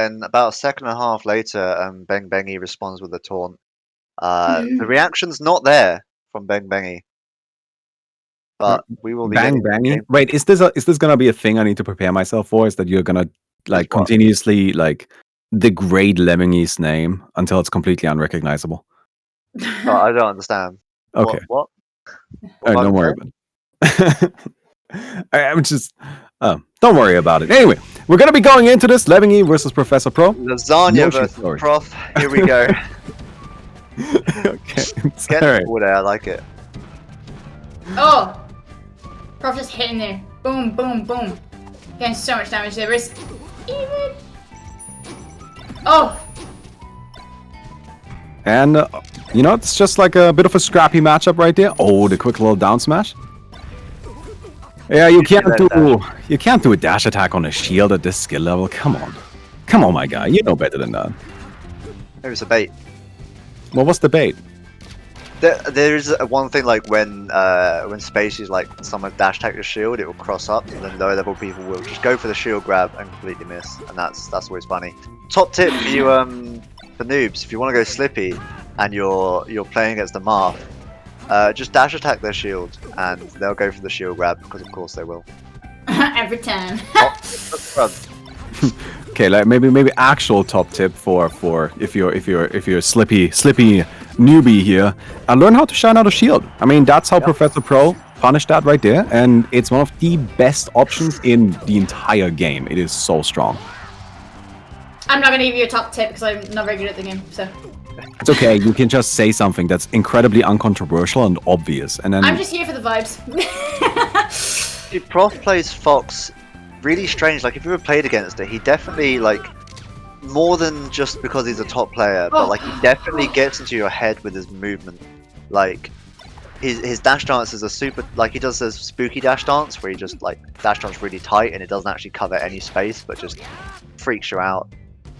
then about a second and a half later, Beng Bengi responds with a taunt. The reaction's not there from Beng Bengi, but we will be Bang Bangy. Wait, is this gonna be a thing I need to prepare myself for? Is that you're gonna like continuously like degrade Levingy's name until it's completely unrecognizable? Oh, I don't understand. Okay. What? Don't worry about it. I'm just. Don't worry about it. Anyway, we're gonna be going into this Levingy versus Professor Pro. Lasagna versus Prof. Here we go. Okay. Get cool there. I like it. Oh, Prof just hitting there. Boom, boom, boom. Getting so much damage there. Wrist. Even. Oh. And you know, it's just like a bit of a scrappy matchup right there. Oh, the quick little down smash. Yeah, you can't do a dash attack on a shield at this skill level. Come on, my guy. You know better than that. Maybe it's a bait. Well, what's the bait? There is one thing like when Spacey's like someone dash attack the shield, it will cross up, and then lower level people will just go for the shield grab and completely miss, and that's always funny. Top tip for you, for noobs, if you want to go slippy and you're playing against the Marth, just dash attack their shield, and they'll go for the shield grab because of course they will. Every time. Okay, like maybe actual top tip for if you're a slippy newbie here, and learn how to shine out a shield. I mean, that's how Professor Pro punished that right there, and it's one of the best options in the entire game. It is so strong. I'm not gonna give you a top tip because I'm not very good at the game, so. It's okay. You can just say something that's incredibly uncontroversial and obvious, and then. I'm just here for the vibes. Dude, Prof plays Fox really strange. Like if you ever played against it, he definitely like more than just because he's a top player, but like he definitely gets into your head with his movement. Like his dash dances are super. Like he does this spooky dash dance where he just like dash dance really tight and it doesn't actually cover any space, but just freaks you out.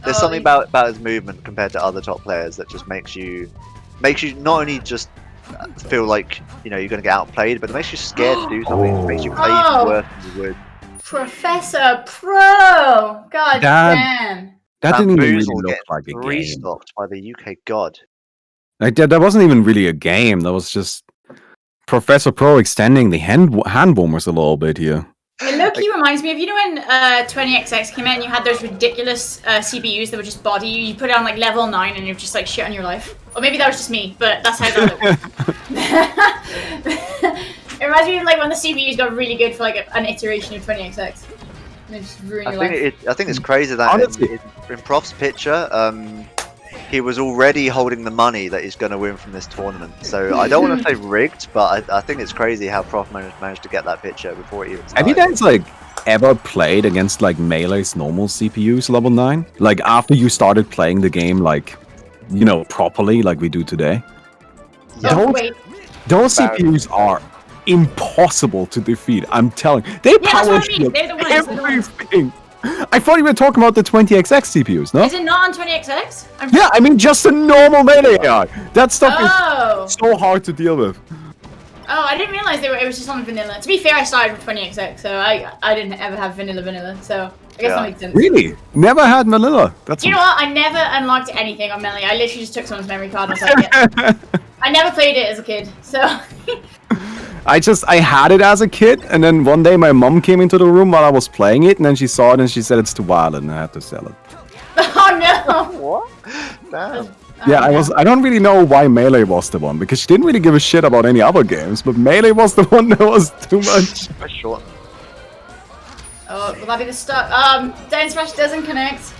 There's something about his movement compared to other top players that just makes you not only just feel like you're gonna get outplayed, but it makes you scared to do something. It makes you play even worse than you would. Professor Pro! God damn. That didn't even really look like a game. Restocked by the UK god. Like that wasn't even really a game. That was just Professor Pro extending the hand boomers a little bit here. It low-key reminds me of, when 20XX came out and you had those ridiculous CPUs that would just body you. You put it on like level 9 and you're just like shit on your life. Or maybe that was just me, but that's how that looked. It reminds me of like when the CPUs got really good for like an iteration of 20XX. They just ruin your life. I think it's crazy that in Prof's picture, he was already holding the money that he's going to win from this tournament. So I don't want to say rigged, but I think it's crazy how Prof managed to get that picture before it even started. Have you guys like ever played against like Melee's normal CPUs level 9? Like after you started playing the game like, properly like we do today? Yeah. Those CPUs are impossible to defeat. I'm telling you. They power shield everything. I thought you were talking about the 20XX CPUs, no? Is it not on 20XX? Yeah, I mean just a normal Melee AI. That stuff is so hard to deal with. Oh, I didn't realize it was just on vanilla. To be fair, I started with 20XX, so I didn't ever have vanilla, so I guess that makes sense. Really? Never had vanilla? You know what? I never unlocked anything on Melee. I literally just took someone's memory card and was like, yeah. I never played it as a kid, so... I had it as a kid, and then one day my mom came into the room while I was playing it, and then she saw it and she said it's too violent and I had to sell it. Oh no! What? Damn. Yeah, I don't really know why Melee was the one, because she didn't really give a shit about any other games, but Melee was the one that was too much. For sure. Oh, will that be the start? Down smash doesn't connect.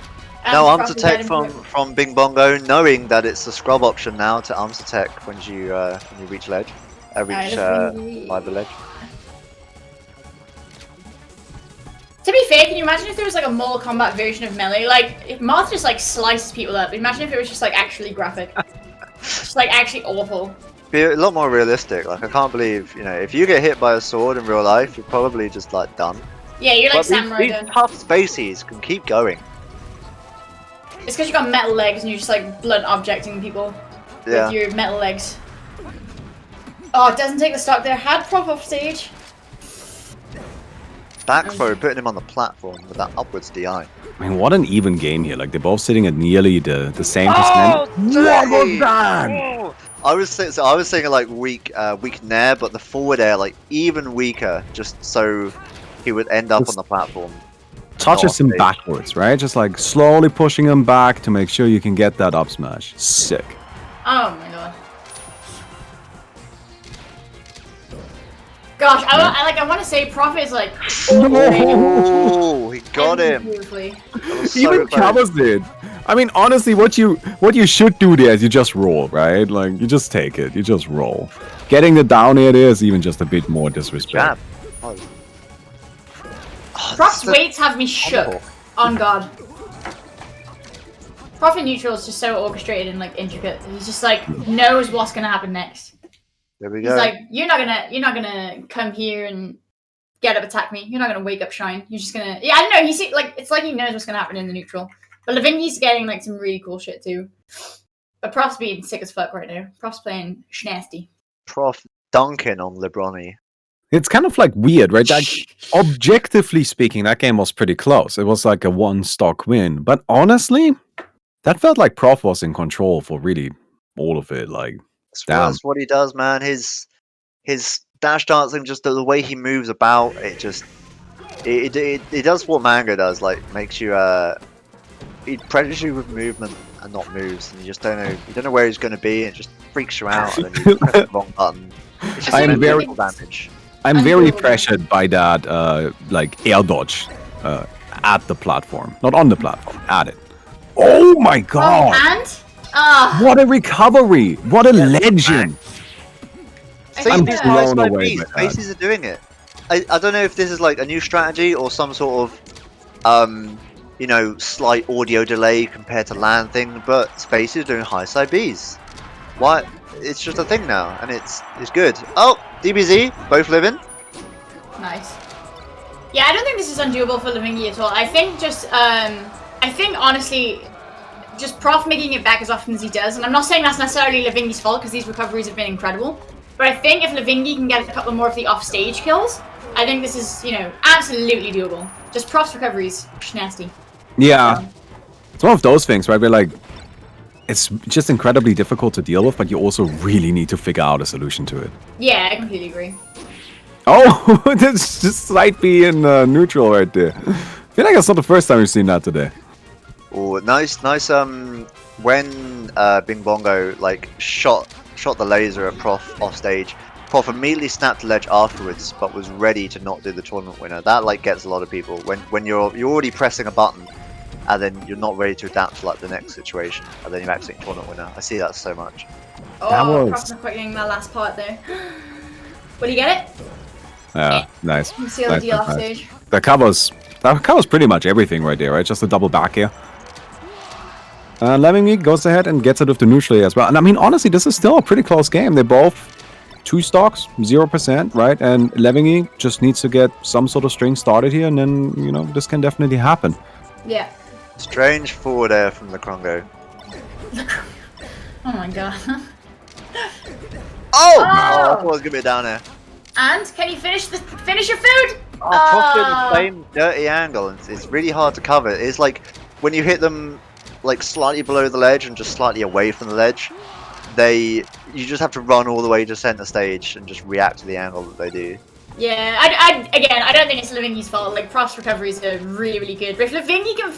No, Amsatech from Bing Bongo, knowing that it's a scrub option now to Amsatech when you reach ledge. By the ledge. To be fair, can you imagine if there was like a Mortal Kombat version of Melee? Like, if Marth just like slices people up, imagine if it was just like actually graphic. Just like actually awful. Be a lot more realistic. Like, I can't believe, if you get hit by a sword in real life, you're probably just like done. Yeah, you're like Samurai. These tough spacies can keep going. It's because you got metal legs and you're just like blunt objecting people with your metal legs. Oh, it doesn't take the stock there. Had Prof off stage. Back throw, putting him on the platform with that upwards DI. I mean, what an even game here. Like, they're both sitting at nearly the same Oh, percent. What was that? oh! I was thinking like weak nair, but the forward air like even weaker, just so he would end up on the platform. Touches Not him big. backwards, right? Just like slowly pushing him back to make sure you can get that up smash. Sick. Oh my god. Gosh, I want to say Prophet is like. Oh, he got him. Beautifully. That was He so even close. covers it. I mean, honestly, what you should do there is you just roll, right? Like, you just take it. You just roll. Getting the down air there is even just a bit more disrespect. Jab. Oh. Prop's this is weights have me shook. horrible. On God. Prophet neutral is just so orchestrated and like intricate. He's just like knows what's gonna happen next. There we He's go. like, you're not gonna come here and get up attack me. You're not gonna wake up shine. You're just gonna I don't know. It's like he knows what's gonna happen in the neutral. But Levingy's getting like some really cool shit too. But Prof's being sick as fuck right now. Prof's playing schnasty. Prof dunking on Lebroni. It's kind of like weird, right? Like, objectively speaking, that game was pretty close. It was like a one stock win. But honestly, that felt like Prof was in control for really all of it. Like, damn. That's what he does, man. His dash dancing, just the way he moves about, it just it does what Mango does. Like makes you it predates you with movement and not moves, and you just don't know where he's going to be. And it just freaks you out, and then you press the wrong button. It's just I'm very- mental damage. I'm very Unbelievable. pressured by that, like, air dodge at the platform. Not on the platform, at it. Oh my god! And What a recovery! What a legend! I'm These blown nice away by IPs, that. Faces are doing it. I don't know if this is like a new strategy or some sort of slight audio delay compared to LAN thing, but Space is doing high side Bs. What? It's just a thing now, and it's good. Oh, DBZ, both living. nice. Yeah, I don't think this is undoable for Levingy at all. I think honestly, just Prof making it back as often as he does, and I'm not saying that's necessarily Levingy's fault because these recoveries have been incredible. But I think if Levingy can get a couple more of the off-stage kills, I think this is, absolutely doable. Just Prof's recoveries, nasty. Yeah. It's one of those things, right, where, like, it's just incredibly difficult to deal with, but you also really need to figure out a solution to it. Yeah, I completely agree. Oh, that's just slight B in neutral right there. I feel like that's not the first time we've seen that today. Oh, nice. When Bing Bongo like shot the laser at Prof off stage, Prof immediately snapped the ledge afterwards, but was ready to not do the tournament winner. That like gets a lot of people when you're already pressing a button, and then you're not ready to adapt to like the next situation, and then you're actually tournament winner. I see that so much. Oh, was- Prof's not quite getting that last part there. Will you get it? Yeah, nice. You seal Nice, the deal nice, off nice. stage. That covers pretty much everything right there, right? Just a double back here. Levingy goes ahead and gets it with the neutral as well. And I mean, honestly, this is still a pretty close game. They're both 2 stocks, 0%, right? And Levingy just needs to get some sort of string started here, and then, this can definitely happen. Yeah. Strange forward air from the Krongo. Oh my god. Oh! I thought it was gonna be down there. And can you finish your food? Oh, Prof doing the same dirty angle. It's really hard to cover. It's like when you hit them like slightly below the ledge and just slightly away from the ledge, you just have to run all the way to center stage and just react to the angle that they do. Yeah, I don't think it's Levingy's fault. Like, Prof's recoveries are really, really good. But if Levingy can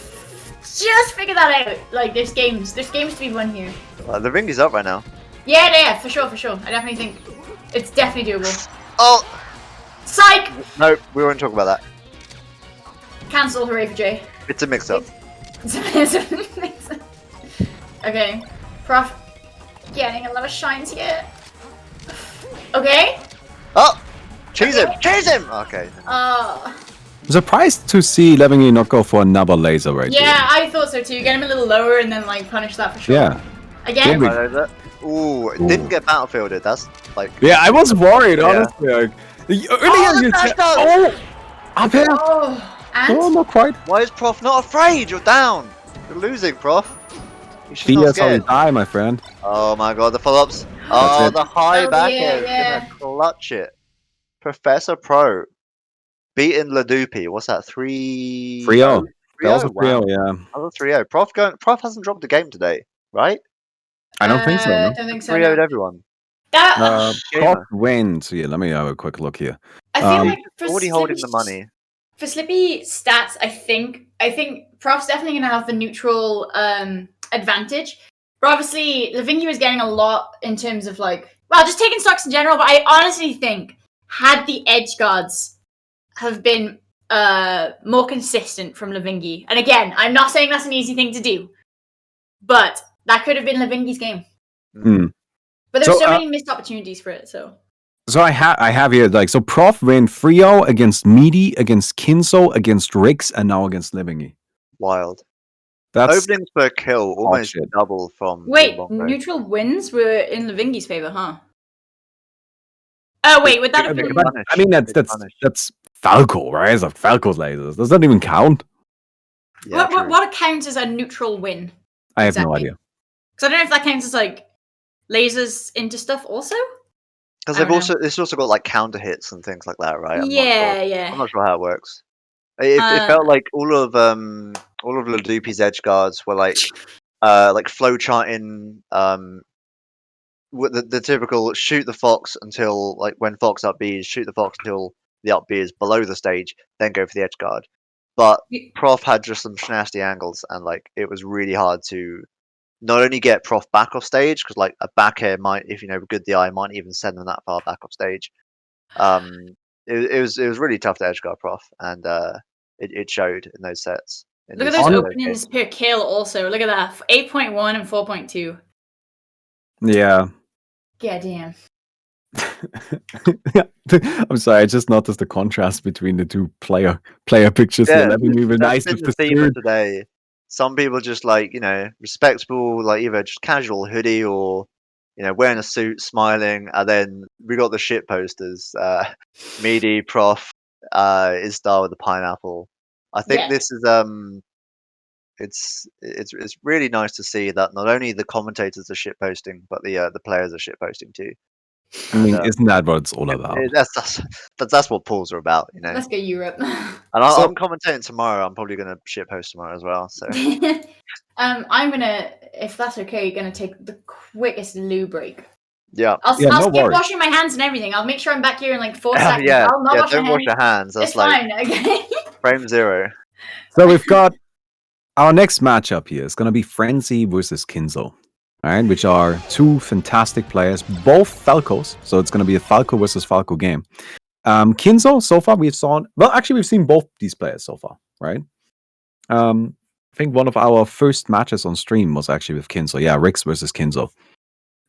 just figure that out, like, there's games to be won here. The ring is up right now. Yeah, for sure. I definitely think it's definitely doable. Oh Psych! no, we won't talk about that. Cancel, hooray for Jay. It's a mix-up. Okay, Prof getting a lot of shines here. Okay. Oh, cheese him! Okay. Oh. I'm surprised to see Levingy not go for another laser right Yeah, there. I thought so too. Get him a little lower and then like punish that for sure. Yeah. Again. Yeah, Ooh, it didn't get battlefielded. That's like. Yeah, I was worried, Yeah. honestly. Like, earlier the you dash said, dance! up here. Oh, and Oh, not quite. Why is Prof not afraid? You're down. You're losing, Prof. You should not Fears how you scared. die, my friend. Oh my god, the follow-ups. Oh, it. the high Oh, back yeah, air. yeah. Gonna clutch it. Professor Pro beating Ladupi. What's that? 3-0. 3-0. That was a 3-0, wow. 3-0, yeah. That was 3-0. Prof hasn't dropped a game today, right? I don't think so, no? Don't think so. 3-0'd No. everyone. That Prof Gamer. wins. Yeah, let me have a quick look here. I feel Um, like for Already holding Slippy, the money. for Slippy stats, I think Prof's definitely gonna have the neutral advantage. But obviously, Levingy was getting a lot in terms of just taking stocks in general. But I honestly think had the edge guards have been more consistent from Levingy, and again, I'm not saying that's an easy thing to do, but that could have been Levingy's game. Mm. But there's so many missed opportunities for it. So I have here so Prof win 3-0 against Meaty, against Kinzo, against Rix, and now against Levingy. Wild. That's Openings per kill almost shit. double from wait, Bongo. neutral wins were in Levingy's favor, huh? Oh wait, would that have been? I mean that's Falco, right? It's like Falco's lasers. Does that even count? Yeah, what counts as a neutral win? I have no idea. Because I don't know if that counts as lasers into stuff also. Because it's also got like counter hits and things like that, right? Yeah. I'm not sure how it works. It felt like all of Ladupi's edge guards were like flow charting with the typical shoot the fox until when fox up B, shoot the fox until the up B is below the stage, then go for the edge guard. But Prof had just some nasty angles, and it was really hard to not only get Prof back off stage, because a back air might, if good DI, might even send them that far back off stage. It was really tough to edge guard Prof, and it showed in those sets. Look at those openings per kill also. Look at that. 8.1 and 4.2. Yeah. God damn. I'm sorry, I just noticed the contrast between the two player pictures here. Let me move nice with the theme of today. Some people just respectable, either just casual hoodie or wearing a suit, smiling, and then we got the shit posters. Meaty, Prof, Istar with the pineapple. I think this is it's really nice to see that not only the commentators are shit posting, but the players are shit posting too. I mean, isn't that what it's all about? That's what pools are about, Let's go Europe. And I'm commentating tomorrow. I'm probably gonna shit post tomorrow as well. So I'm gonna, if that's okay, take the quickest loo break. Yeah. I'll skip washing my hands and everything. I'll make sure I'm back here in 4 seconds. Yeah, I'll not wash don't wash your hands. That's it's fine. Okay. frame 0. So we've got our next matchup here. It's gonna be Frenzy versus Kinzo. Right, which are two fantastic players, both Falcos. So it's going to be a Falco versus Falco game. Kinzo, so far we've seen both these players so far, right? I think one of our first matches on stream was actually with Kinzo. Yeah, Rix versus Kinzo.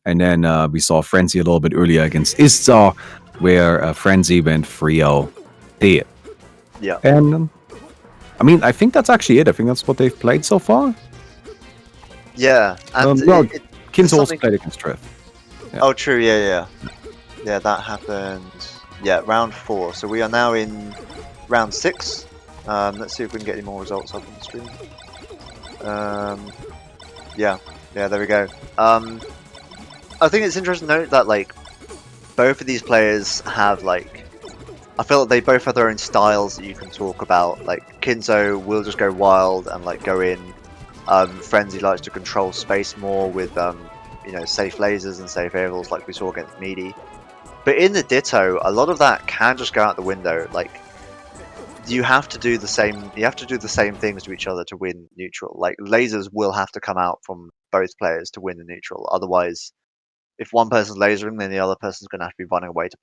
And then we saw Frenzy a little bit earlier against Istar, where Frenzy went 3-0 there. Yeah. And I mean, I think that's actually it. I think that's what they've played so far. Yeah, and Kinzo also played against Trev. Yeah. Oh, true. Yeah, that happened. Yeah, round 4. So we are now in round 6. Let's see if we can get any more results up on the screen. Yeah, there we go. I think it's interesting to note that both of these players have I feel like they both have their own styles that you can talk about. Kinzo will just go wild and go in. Frenzy likes to control space more with safe lasers and safe aerials like we saw against Meaty. But in the Ditto, a lot of that can just go out the window. You have to do the same. You have to do the same things to each other to win neutral. Lasers will have to come out from both players to win the neutral. Otherwise, if one person's lasering, then the other person's going to have to be running away to